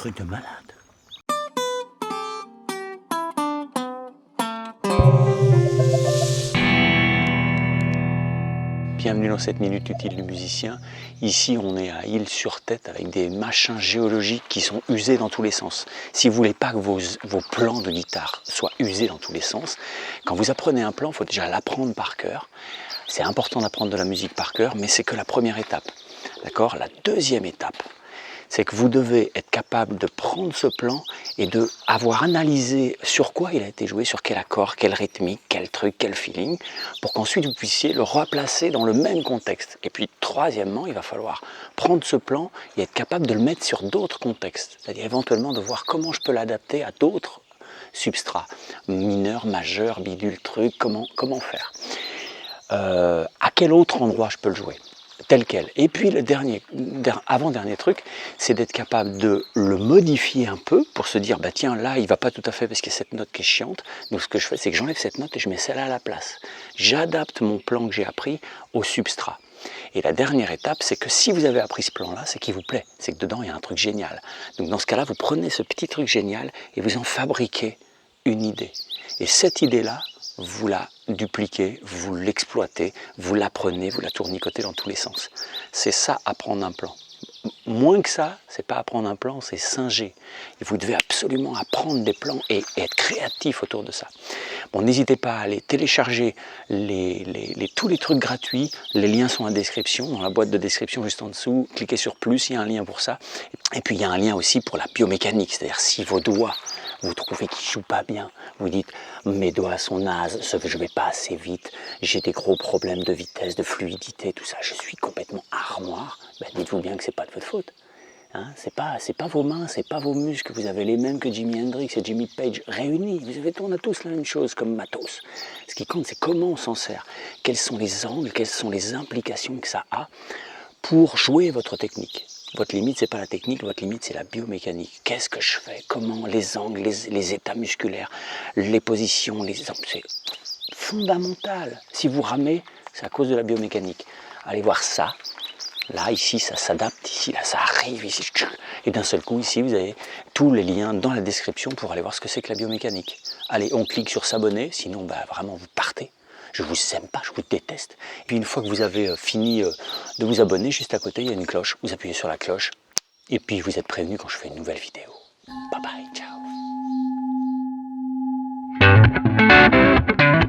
truc de malade. Bienvenue dans cette minute utile du musicien. Ici, on est à Île-sur-Tête avec des machins géologiques qui sont usés dans tous les sens. Si vous voulez pas que vos plans de guitare soient usés dans tous les sens, quand vous apprenez un plan, il faut déjà l'apprendre par cœur. C'est important d'apprendre de la musique par cœur, mais c'est que la première étape. D'accord ? La deuxième étape, c'est que vous devez être capable de prendre ce plan et de avoir analysé sur quoi il a été joué, sur quel accord, quelle rythmique, quel truc, quel feeling, pour qu'ensuite vous puissiez le replacer dans le même contexte. Et puis troisièmement, il va falloir prendre ce plan et être capable de le mettre sur d'autres contextes, c'est-à-dire éventuellement de voir comment je peux l'adapter à d'autres substrats, mineur, majeur, bidule, truc, comment faire. À quel autre endroit je peux le jouer tel quel. Et puis le avant-dernier truc, c'est d'être capable de le modifier un peu pour se dire, bah tiens, là, il va pas tout à fait parce qu'il y a cette note qui est chiante. Donc ce que je fais, c'est que j'enlève cette note et je mets celle-là à la place. J'adapte mon plan que j'ai appris au substrat. Et la dernière étape, c'est que si vous avez appris ce plan-là, c'est qu'il vous plaît, c'est que dedans, il y a un truc génial. Donc dans ce cas-là, vous prenez ce petit truc génial et vous en fabriquez une idée. Et cette idée-là, vous la dupliquez, vous l'exploitez, vous l'apprenez, vous la tournicotez dans tous les sens. C'est ça, apprendre un plan. Moins que ça, c'est pas apprendre un plan, c'est singer. Et vous devez absolument apprendre des plans et être créatif autour de ça. Bon, n'hésitez pas à aller télécharger tous les trucs gratuits. Les liens sont en description, dans la boîte de description juste en dessous. Cliquez sur plus, il y a un lien pour ça. Et puis il y a un lien aussi pour la biomécanique, c'est-à-dire si vos doigts, vous trouvez qu'ils ne jouent pas bien, vous dites mes doigts sont nazes, je ne vais pas assez vite, j'ai des gros problèmes de vitesse, de fluidité, tout ça, je suis complètement armoire, ben dites-vous bien que ce n'est pas de votre faute. Hein, c'est pas vos mains, c'est pas vos muscles, vous avez les mêmes que Jimi Hendrix et Jimmy Page réunis, on a tous la même chose comme matos. Ce qui compte, c'est comment on s'en sert, quels sont les angles, quelles sont les implications que ça a pour jouer votre technique. Votre limite, c'est pas la technique, votre limite, c'est la biomécanique. Qu'est-ce que je fais? Comment les angles, les états musculaires, les positions, c'est fondamental. Si vous ramez, c'est à cause de la biomécanique. Allez voir ça. Là, ici, ça s'adapte. Ici, là, ça arrive. Ici, et d'un seul coup, ici, vous avez tous les liens dans la description pour aller voir ce que c'est que la biomécanique. Allez, on clique sur s'abonner, sinon, bah, vraiment, vous partez. Je vous aime pas, je vous déteste. Et puis une fois que vous avez fini de vous abonner, juste à côté, il y a une cloche. Vous appuyez sur la cloche et puis vous êtes prévenu quand je fais une nouvelle vidéo. Bye bye, ciao.